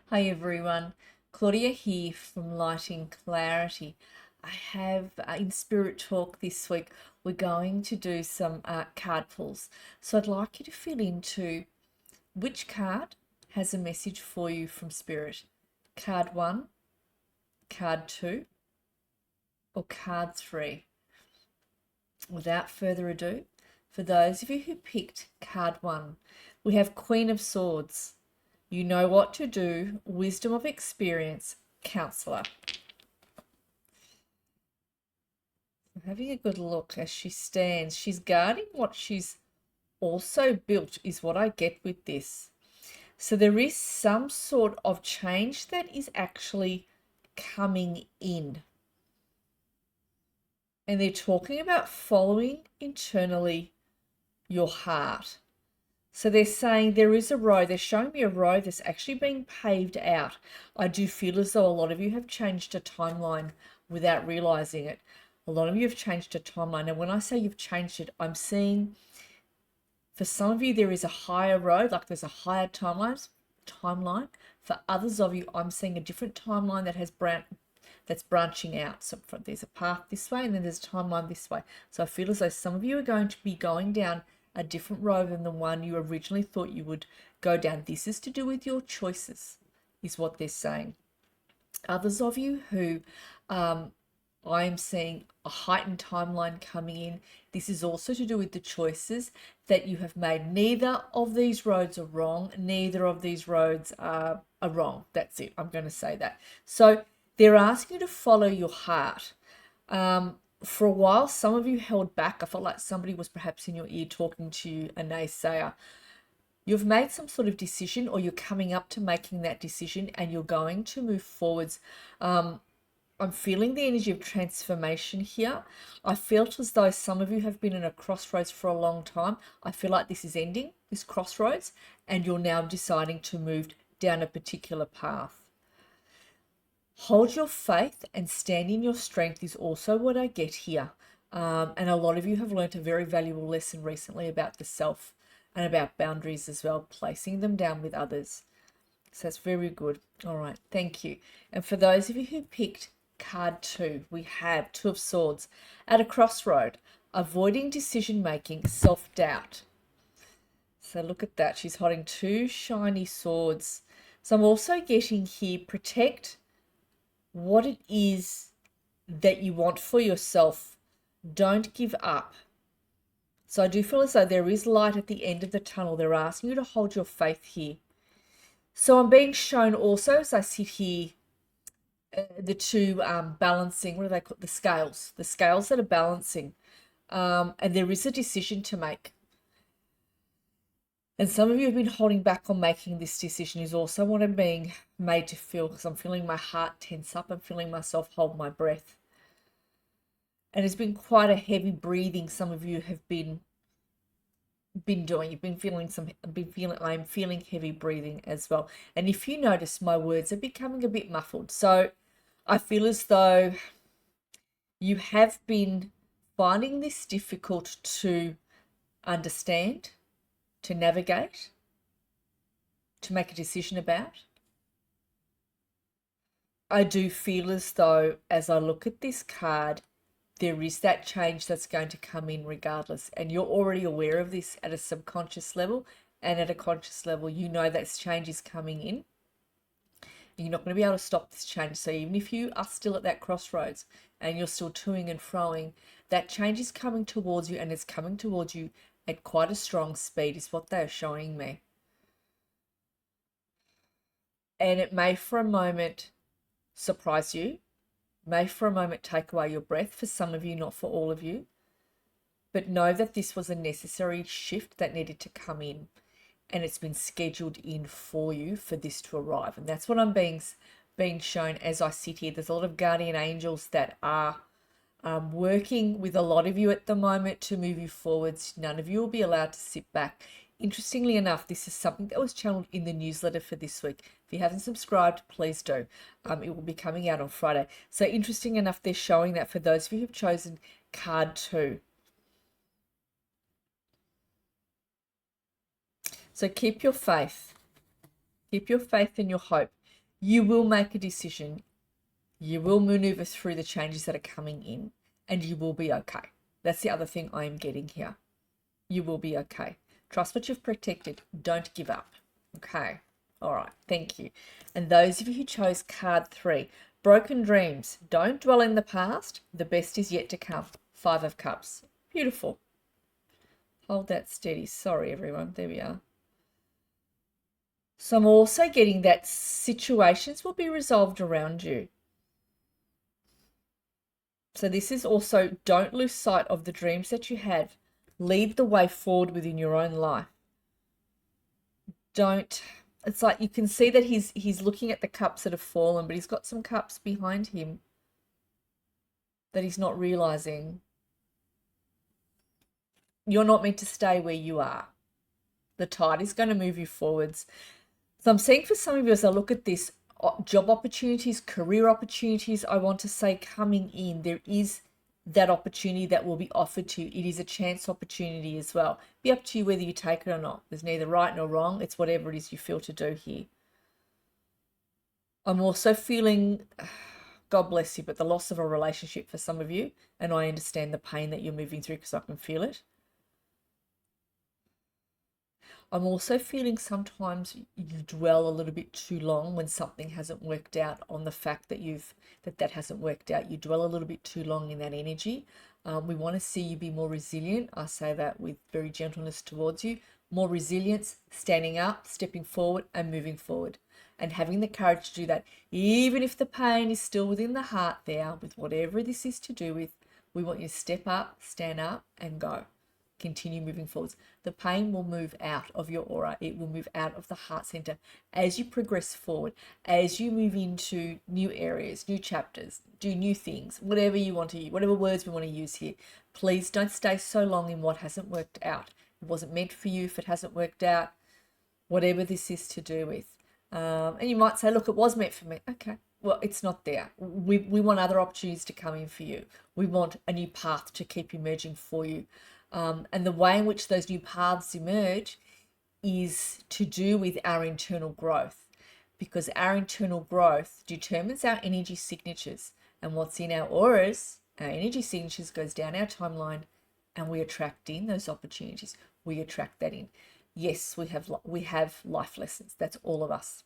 Hi everyone, Claudia here from Lighting Clarity. I have in Spirit Talk this week, we're going to do some card pulls. So I'd like you to feel into which card has a message for you from Spirit. Card 1, card 2, or card 3. Without further ado, for those of you who picked card 1, we have Queen of Swords. You know what to do, wisdom of experience, counselor. Having a good look as she stands. She's guarding what she's also built, is what I get with this. So there is some sort of change that is actually coming in. And they're talking about following internally your heart. So they're saying there is a road. They're showing me a road that's actually being paved out. I do feel as though a lot of you have changed a timeline without realizing it. A lot of you have changed a timeline. And when I say you've changed it, I'm seeing for some of you there is a higher road, like there's a higher timeline. For others of you, I'm seeing a different timeline that has that's branching out. So there's a path this way and then there's a timeline this way. So I feel as though some of you are going to be going down a different road than the one you originally thought you would go down. This is to do with your choices, is what they're saying. Others of you who I am seeing a heightened timeline coming in. This is also to do with the choices that you have made. Neither of these roads are wrong. Neither of these roads are wrong. That's it. I'm going to say that. So they're asking you to follow your heart. For a while, some of you held back. I felt like somebody was perhaps in your ear talking to you, a naysayer. You've made some sort of decision, or you're coming up to making that decision, and you're going to move forwards. I'm feeling the energy of transformation here. I felt as though some of you have been in a crossroads for a long time. I feel like this is ending, this crossroads, and you're now deciding to move down a particular path. Hold your faith and stand in your strength is also what I get here. And a lot of you have learned a very valuable lesson recently about the self and about boundaries as well, placing them down with others. So that's very good. All right, thank you. And for those of you who picked card 2, we have Two of Swords. At a crossroad, avoiding decision making, self-doubt. So look at that. She's holding two shiny swords. So I'm also getting here, protect what it is that you want for yourself. Don't give up. So I do feel as though there is light at the end of the tunnel. They're asking you to hold your faith here. So I'm being shown also as I sit here, the two balancing, what do they call the scales that are balancing, and there is a decision to make. And some of you have been holding back on making this decision is also what I'm being made to feel, because I'm feeling my heart tense up. I'm feeling myself hold my breath. And it's been quite a heavy breathing some of you have been doing. You've been feeling I'm feeling heavy breathing as well. And if you notice, my words are becoming a bit muffled. So I feel as though you have been finding this difficult to understand, to navigate, to make a decision about. I do feel as though as I look at this card, there is that change that's going to come in regardless. And you're already aware of this at a subconscious level, and at a conscious level, you know that change is coming in. You're not going to be able to stop this change. So even if you are still at that crossroads and you're still toing and froing, that change is coming towards you, and it's coming towards you at quite a strong speed is what they're showing me. And it may for a moment surprise you, may for a moment take away your breath for some of you, not for all of you. But know that this was a necessary shift that needed to come in, and it's been scheduled in for you for this to arrive. And that's what I'm being shown as I sit here. There's a lot of guardian angels that are working with a lot of you at the moment to move you forwards. None of you will be allowed to sit back. Interestingly enough, this is something that was channeled in the newsletter for this week. If you haven't subscribed, please do. It will be coming out on Friday. So interesting enough, they're showing that for those of you who've chosen card 2. So keep your faith. Keep your faith and your hope. You will make a decision. You will maneuver through the changes that are coming in, and you will be okay. That's the other thing I am getting here. You will be okay. Trust what you've protected. Don't give up. Okay. All right. Thank you. And those of you who chose card 3, broken dreams. Don't dwell in the past. The best is yet to come. 5 of Cups. Beautiful. Hold that steady. Sorry, everyone. There we are. So I'm also getting that situations will be resolved around you. So this is also, don't lose sight of the dreams that you have. Lead the way forward within your own life. Don't, it's like you can see that he's looking at the cups that have fallen, but he's got some cups behind him that he's not realizing. You're not meant to stay where you are. The tide is going to move you forwards. So I'm seeing for some of you as I look at this, job opportunities, career opportunities, I want to say coming in, there is that opportunity that will be offered to you. It is a chance opportunity as well. Be up to you whether you take it or not. There's neither right nor wrong. It's whatever it is you feel to do here. I'm also feeling, God bless you, but the loss of a relationship for some of you, and I understand the pain that you're moving through because I can feel it. I'm also feeling sometimes you dwell a little bit too long when something hasn't worked out on the fact that that hasn't worked out. You dwell a little bit too long in that energy. We want to see you be more resilient. I say that with very gentleness towards you. More resilience, standing up, stepping forward and moving forward and having the courage to do that. Even if the pain is still within the heart there with whatever this is to do with, we want you to step up, stand up and go. Continue moving forwards. The pain will move out of your aura. It will move out of the heart center as you progress forward, as you move into new areas, new chapters, do new things, whatever you want to use, whatever words we want to use here. Please don't stay so long in what hasn't worked out. It wasn't meant for you if it hasn't worked out, whatever this is to do with. And you might say, look, it was meant for me. Okay. Well, it's not there. We want other opportunities to come in for you. We want a new path to keep emerging for you. And the way in which those new paths emerge is to do with our internal growth, because our internal growth determines our energy signatures, and what's in our auras, our energy signatures goes down our timeline, and we attract in those opportunities. We attract that in. Yes, we have life lessons. That's all of us,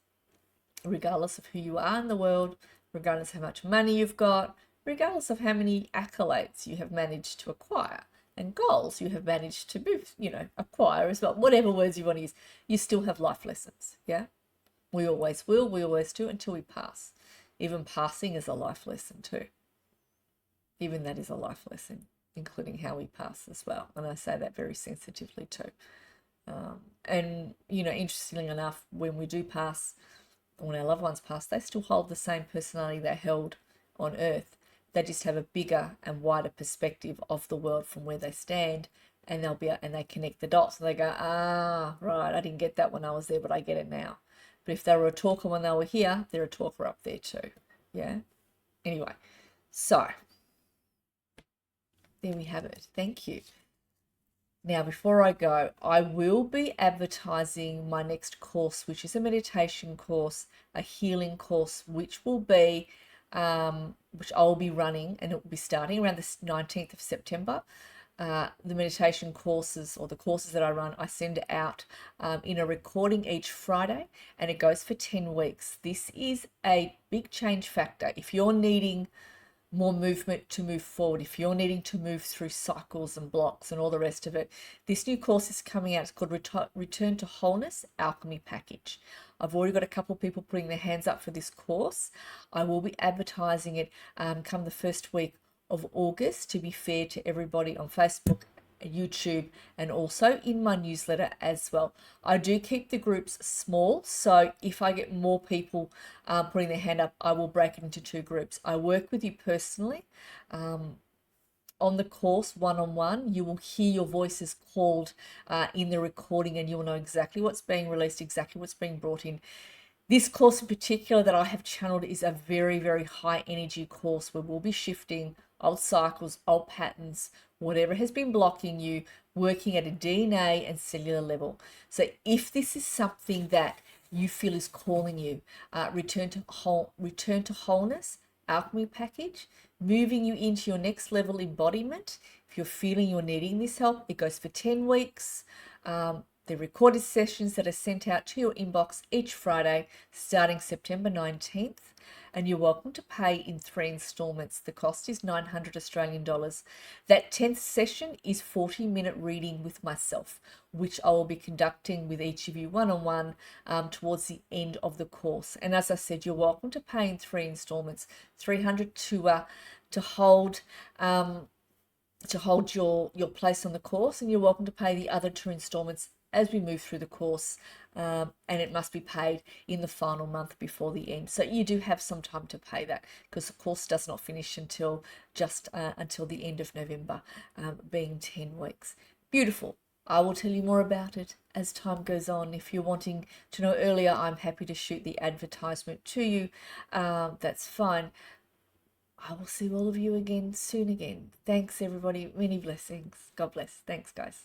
regardless of who you are in the world, regardless of how much money you've got, regardless of how many accolades you have managed to acquire and goals you have managed to move, acquire as well, whatever words you want to use, you still have life lessons. Yeah, we always will, we always do until we pass. Even passing is a life lesson too. Even that is a life lesson, including how we pass as well. And I say that very sensitively too. And interestingly enough, when we do pass, when our loved ones pass, they still hold the same personality they held on earth. They just have a bigger and wider perspective of the world from where they stand, and they connect the dots and they go, right, I didn't get that when I was there, but I get it now. But if they were a talker when they were here, they're a talker up there too. Yeah. Anyway, so there we have it. Thank you. Now, before I go, I will be advertising my next course, which is a meditation course, a healing course, which will be which I'll be running, and it will be starting around the 19th of September. The meditation courses, or the courses that I run, I send out in a recording each Friday, and it goes for 10 weeks. This is a big change factor. If you're needing more movement to move forward, if you're needing to move through cycles and blocks and all the rest of it, this new course is coming out. It's called Return to Wholeness Alchemy Package. I've already got a couple of people putting their hands up for this course. I will be advertising it come the first week of August, to be fair to everybody, on Facebook, YouTube, and also in my newsletter as well. I do keep the groups small, so if I get more people putting their hand up, I will break it into 2 groups. I work with you personally on the course one-on-one. You will hear your voices called in the recording, and you will know exactly what's being released, exactly what's being brought in. This course in particular that I have channeled is a very, very high energy course where we'll be shifting old cycles, old patterns, whatever has been blocking you, working at a DNA and cellular level. So if this is something that you feel is calling you. Return to wholeness, alchemy package, moving you into your next level embodiment. If you're feeling you're needing this help, it goes for 10 weeks. The recorded sessions that are sent out to your inbox each Friday starting September 19th. And you're welcome to pay in 3 installments. The cost is 900 Australian dollars. That 10th session is 40-minute reading with myself, which I will be conducting with each of you one-on-one towards the end of the course. And as I said, you're welcome to pay in 3 installments, 300 to hold your place on the course, and you're welcome to pay the other 2 installments as we move through the course, and it must be paid in the final month before the end. So you do have some time to pay that, because the course does not finish until until the end of November, being 10 weeks. Beautiful. I will tell you more about it as time goes on. If you're wanting to know earlier, I'm happy to shoot the advertisement to you. That's fine. I will see all of you again soon again. Thanks, everybody. Many blessings. God bless. Thanks, guys.